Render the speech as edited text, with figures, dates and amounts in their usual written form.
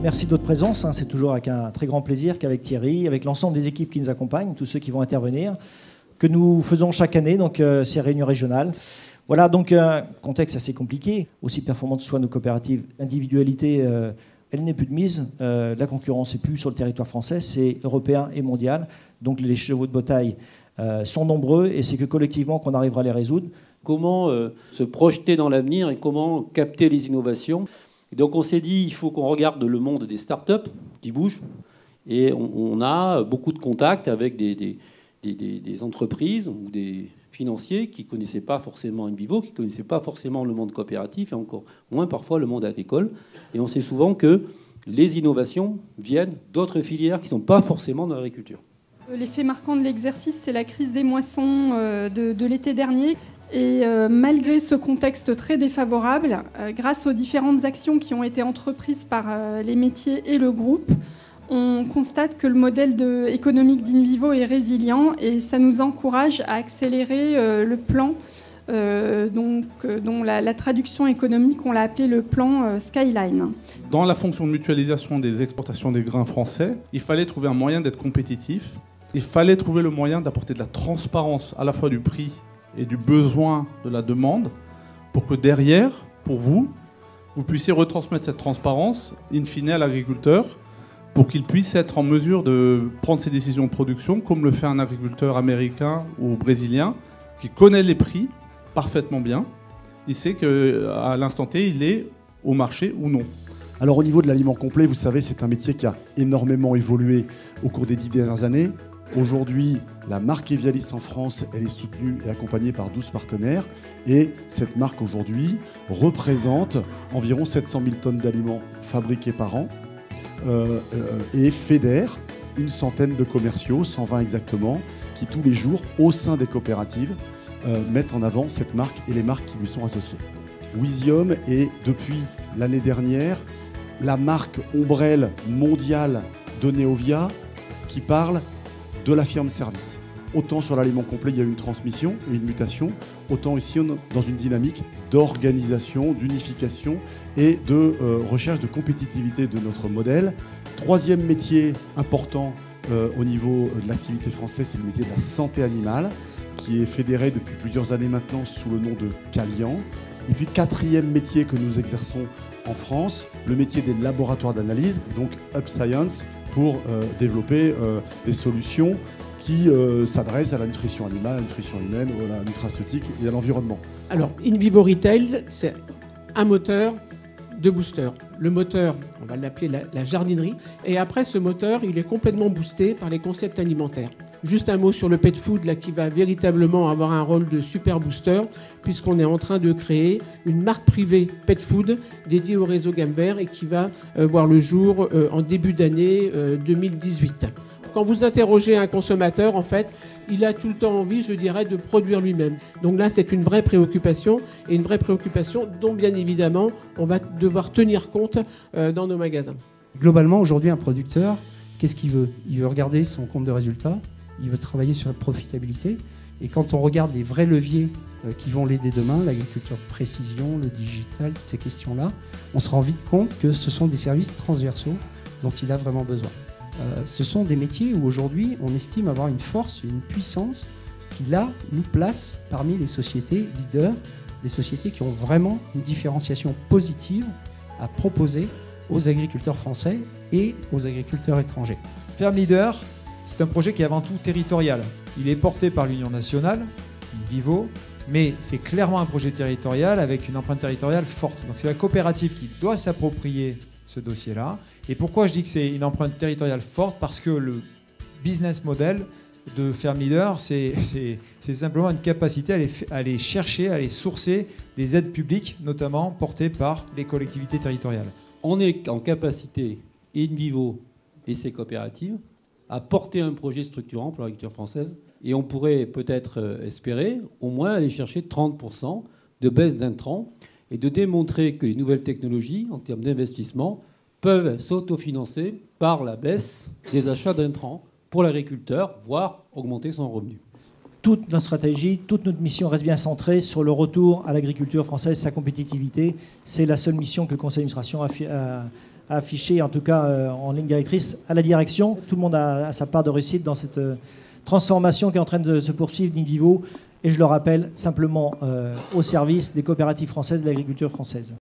Merci de votre présence. C'est toujours avec un très grand plaisir qu'avec Thierry, avec l'ensemble des équipes qui nous accompagnent, tous ceux qui vont intervenir, que nous faisons chaque année, donc ces réunions régionales. Voilà, donc un contexte assez compliqué. Aussi performantes soient nos coopératives, l'individualité, elle n'est plus de mise. La concurrence n'est plus sur le territoire français, c'est européen et mondial. Donc les chevaux de bataille sont nombreux et c'est que collectivement qu'on arrivera à les résoudre. Comment se projeter dans l'avenir et comment capter les innovations. Et donc on s'est dit, il faut qu'on regarde le monde des startups qui bougent. Et on a beaucoup de contacts avec des entreprises ou des financiers qui ne connaissaient pas forcément InVivo, qui ne connaissaient pas forcément le monde coopératif et encore moins parfois le monde agricole. Et on sait souvent que les innovations viennent d'autres filières qui ne sont pas forcément dans l'agriculture. L'effet marquant de l'exercice, c'est la crise des moissons de l'été dernier. Et malgré ce contexte très défavorable, grâce aux différentes actions qui ont été entreprises par les métiers et le groupe, on constate que le modèle économique d'InVivo est résilient et ça nous encourage à accélérer le plan dont la traduction économique, on l'a appelé le plan Skyline. Dans la fonction de mutualisation des exportations des grains français, il fallait trouver un moyen d'être compétitif. Il fallait trouver le moyen d'apporter de la transparence à la fois du prix et du besoin de la demande pour que derrière, pour vous puissiez retransmettre cette transparence in fine à l'agriculteur pour qu'il puisse être en mesure de prendre ses décisions de production comme le fait un agriculteur américain ou brésilien qui connaît les prix parfaitement bien. Il sait qu'à l'instant T, il est au marché ou non. Alors au niveau de l'aliment complet, vous savez, c'est un métier qui a énormément évolué au cours des 10 dernières années. Aujourd'hui, la marque Evialis en France, elle est soutenue et accompagnée par 12 partenaires. Et cette marque, aujourd'hui, représente environ 700 000 tonnes d'aliments fabriqués par an et fédère une centaine de commerciaux, 120 exactement, qui tous les jours, au sein des coopératives, mettent en avant cette marque et les marques qui lui sont associées. Wisium est, depuis l'année dernière, la marque ombrelle mondiale de Neovia qui parle de la firme service. Autant sur l'aliment complet, il y a eu une transmission et une mutation, autant ici, on est dans une dynamique d'organisation, d'unification et de recherche de compétitivité de notre modèle. Troisième métier important au niveau de l'activité française, c'est le métier de la santé animale, qui est fédéré depuis plusieurs années maintenant sous le nom de Calian. Et puis quatrième métier que nous exerçons en France, le métier des laboratoires d'analyse, donc UpScience, pour développer des solutions qui s'adressent à la nutrition animale, à la nutrition humaine, à la nutraceutique et à l'environnement. Alors, InVivo Retail, c'est un moteur, deux boosters. Le moteur, on va l'appeler la jardinerie, et après ce moteur, il est complètement boosté par les concepts alimentaires. Juste un mot sur le pet food là, qui va véritablement avoir un rôle de super booster, puisqu'on est en train de créer une marque privée pet food dédiée au réseau Gamme Vert et qui va voir le jour en début d'année 2018. Quand vous interrogez un consommateur, en fait, il a tout le temps envie, je dirais, de produire lui-même. Donc là, c'est une vraie préoccupation, et une vraie préoccupation dont, bien évidemment, on va devoir tenir compte dans nos magasins. Globalement, aujourd'hui, un producteur, qu'est-ce qu'il veut? Il veut regarder son compte de résultat, il veut travailler sur la profitabilité, et quand on regarde les vrais leviers qui vont l'aider demain, l'agriculture de précision, le digital, toutes ces questions-là, on se rend vite compte que ce sont des services transversaux dont il a vraiment besoin. Ce sont des métiers où aujourd'hui on estime avoir une force, une puissance qui là nous place parmi les sociétés leaders, des sociétés qui ont vraiment une différenciation positive à proposer aux agriculteurs français et aux agriculteurs étrangers. Ferme Leader, c'est un projet qui est avant tout territorial. Il est porté par l'Union nationale, InVivo, mais c'est clairement un projet territorial avec une empreinte territoriale forte. Donc c'est la coopérative qui doit s'approprier ce dossier-là. Et pourquoi je dis que c'est une empreinte territoriale forte? Parce que le business model de Ferme Leader, c'est simplement une capacité à aller chercher, à aller sourcer des aides publiques, notamment portées par les collectivités territoriales. On est en capacité, InVivo et ses coopératives, à porter un projet structurant pour l'agriculture française. Et on pourrait peut-être espérer au moins aller chercher 30% de baisse d'intrants et de démontrer que les nouvelles technologies, en termes d'investissement, peuvent s'autofinancer par la baisse des achats d'intrants pour l'agriculteur, voire augmenter son revenu. Toute notre stratégie, toute notre mission reste bien centrée sur le retour à l'agriculture française, sa compétitivité. C'est la seule mission que le conseil d'administration à afficher, en tout cas en ligne directrice, à la direction. Tout le monde a sa part de réussite dans cette transformation qui est en train de se poursuivre d'Invivo. Et je le rappelle, simplement au service des coopératives françaises, de l'agriculture française.